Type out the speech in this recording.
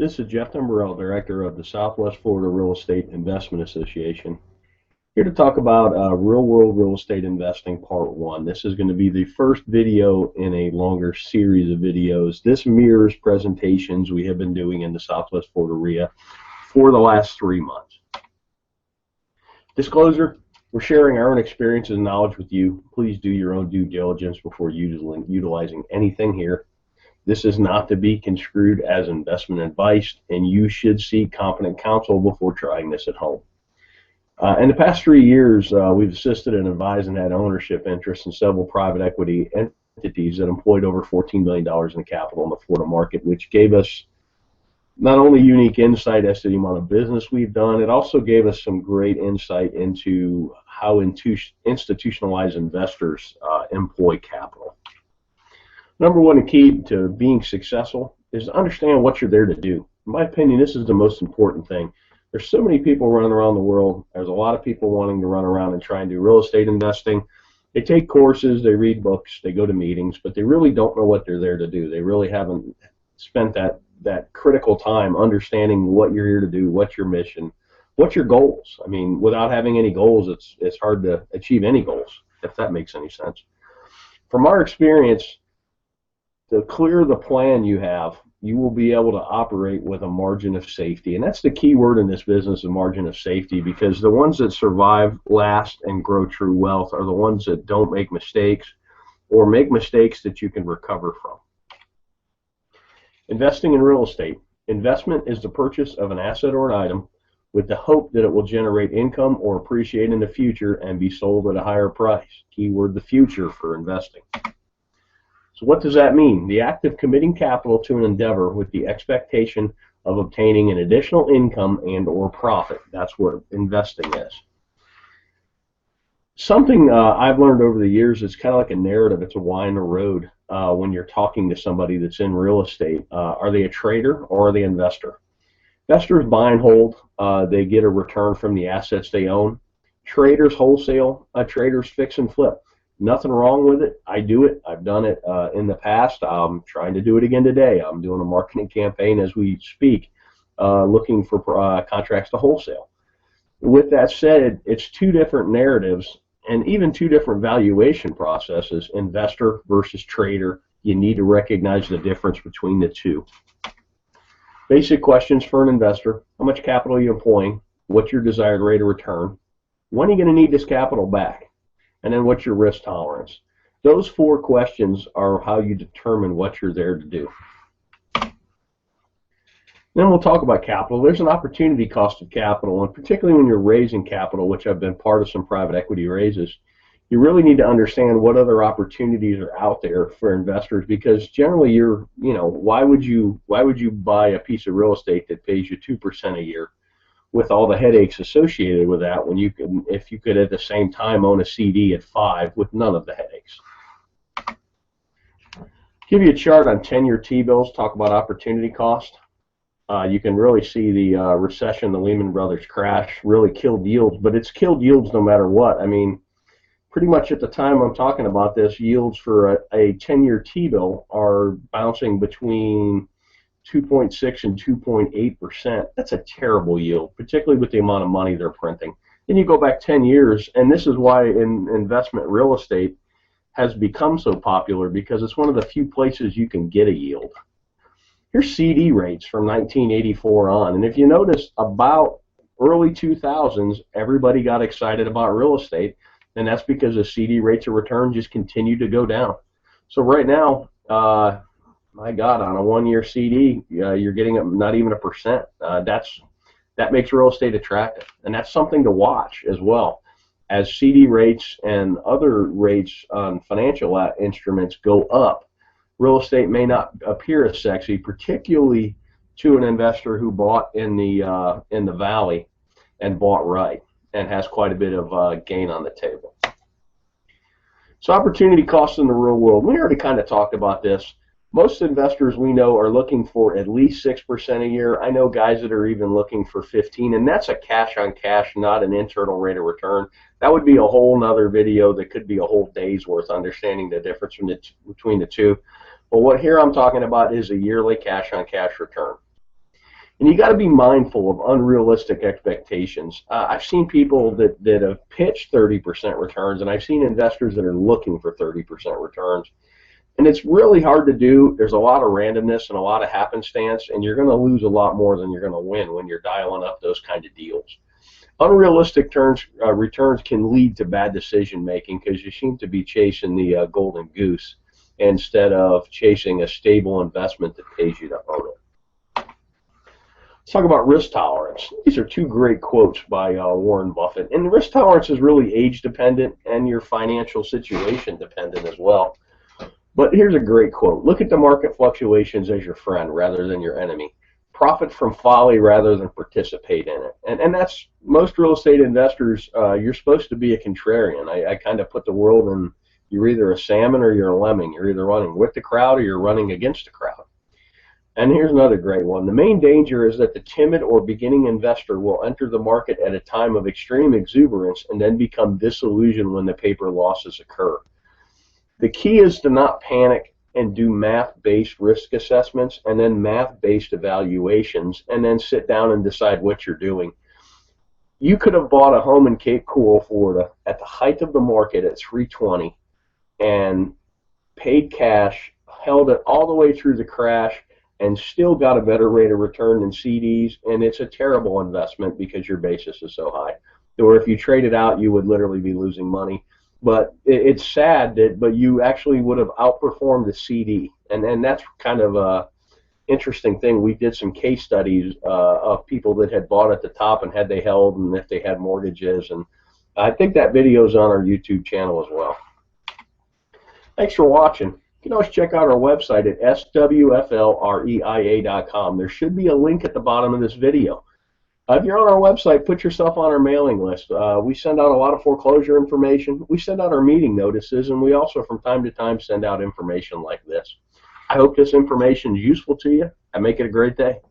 This is Jeff Timberell, Director of the Southwest Florida Real Estate Investment Association, here to talk about real-world real estate investing Part 1. This is going to be the first video in a longer series of videos. This mirrors presentations we have been doing in the Southwest Florida REIA for the last 3 months. Disclosure, we're sharing our own experiences and knowledge with you. Please do your own due diligence before utilizing anything here. This is not to be construed as investment advice, and you should seek competent counsel before trying this at home. In the past 3 years, we've assisted and advised and had ownership interests in several private equity entities that employed over $14 million in capital in the Florida market, which gave us not only unique insight as to the amount of business we've done, it also gave us some great insight into how institutionalized investors employ capital. Number one key to being successful is to understand what you're there to do. In my opinion, this is the most important thing. There's so many people running around the world. There's a lot of people wanting to run around and try and do real estate investing. They take courses, they read books, they go to meetings, but they really don't know what they're there to do. They really haven't spent that critical time understanding what you're here to do, what's your mission, what's your goals. I mean, without having any goals, it's hard to achieve any goals, if that makes any sense. From our experience, the clearer the plan you have, you will be able to operate with a margin of safety. And that's the key word in this business, a margin of safety, because the ones that survive, last, and grow true wealth are the ones that don't make mistakes or make mistakes that you can recover from. Investing in real estate. Investment is the purchase of an asset or an item with the hope that it will generate income or appreciate in the future and be sold at a higher price. Keyword, the future for investing. So what does that mean? The act of committing capital to an endeavor with the expectation of obtaining an additional income and or profit. That's what investing is. Something I've learned over the years, it's kind of like a narrative. It's a why in the road when you're talking to somebody that's in real estate. Are they a trader or are they an investor? Investors buy and hold. They get a return from the assets they own. Traders wholesale. Traders fix and flip. Nothing wrong with it. I do it. I've done it in the past. I'm trying to do it again today. I'm doing a marketing campaign as we speak, looking for contracts to wholesale. With that said, it's two different narratives and even two different valuation processes, investor versus trader. You need to recognize the difference between the two. Basic questions for an investor. How much capital are you employing? What's your desired rate of return? When are you going to need this capital back? And then what's your risk tolerance? Those 4 questions are how you determine what you're there to do. Then we'll talk about capital. There's an opportunity cost of capital, and particularly when you're raising capital, which I've been part of some private equity raises, you really need to understand what other opportunities are out there for investors, because generally why would you buy a piece of real estate that pays you 2% a year with all the headaches associated with that, when if you could at the same time own a CD at 5 with none of the headaches. Give you a chart on 10-year T-bills, talk about opportunity cost. You can really see the recession, the Lehman Brothers crash really killed yields, but it's killed yields no matter what. I mean, pretty much at the time I'm talking about this, yields for a 10-year T-bill are bouncing between 2.6 and 2.8%. That's a terrible yield, particularly with the amount of money they're printing. Then you go back 10 years, and this is why investment real estate has become so popular, because it's one of the few places you can get a yield. Here's CD rates from 1984 on, and if you notice, about early 2000s, everybody got excited about real estate, and that's because the CD rates of return just continue to go down. So right now, my God, on a 1-year CD, you're getting not even 1%. That makes real estate attractive, and that's something to watch as well. As CD rates and other rates on financial instruments go up, real estate may not appear as sexy, particularly to an investor who bought in the valley and bought right and has quite a bit of gain on the table. So opportunity costs in the real world. We already kind of talked about this. Most investors we know are looking for at least 6% a year. I know guys that are even looking for 15, and that's a cash on cash, not an internal rate of return. That would be a whole nother video that could be a whole day's worth, understanding the difference between the two. But what here I'm talking about is a yearly cash on cash return. And you got to be mindful of unrealistic expectations. I've seen people that have pitched 30% returns, and I've seen investors that are looking for 30% returns. And it's really hard to do. There's a lot of randomness and a lot of happenstance, and you're going to lose a lot more than you're going to win when you're dialing up those kind of deals. Unrealistic returns can lead to bad decision making because you seem to be chasing the golden goose instead of chasing a stable investment that pays you to own it. Let's talk about risk tolerance. These are two great quotes by Warren Buffett. And risk tolerance is really age dependent and your financial situation dependent as well. But here's a great quote. Look at the market fluctuations as your friend rather than your enemy. Profit from folly rather than participate in it. And that's most real estate investors. You're supposed to be a contrarian. I kind of put the world in, you're either a salmon or you're a lemming. You're either running with the crowd or you're running against the crowd. And here's another great one. The main danger is that the timid or beginning investor will enter the market at a time of extreme exuberance and then become disillusioned when the paper losses occur. The key is to not panic and do math-based risk assessments and then math-based evaluations and then sit down and decide what you're doing. You could have bought a home in Cape Coral, Florida at the height of the market at 320 and paid cash, held it all the way through the crash, and still got a better rate of return than CDs, and it's a terrible investment because your basis is so high. Or if you trade it out, you would literally be losing money. But it's sad but you actually would have outperformed the CD, and that's kind of a interesting thing. We did some case studies of people that had bought at the top and had they held and if they had mortgages, and I think that video is on our YouTube channel as well. Thanks for watching. You can always check out our website at swflreia.com. There should be a link at the bottom of this video. If you're on our website, put yourself on our mailing list. We send out a lot of foreclosure information. We send out our meeting notices, and we also from time to time send out information like this. I hope this information is useful to you, and make it a great day.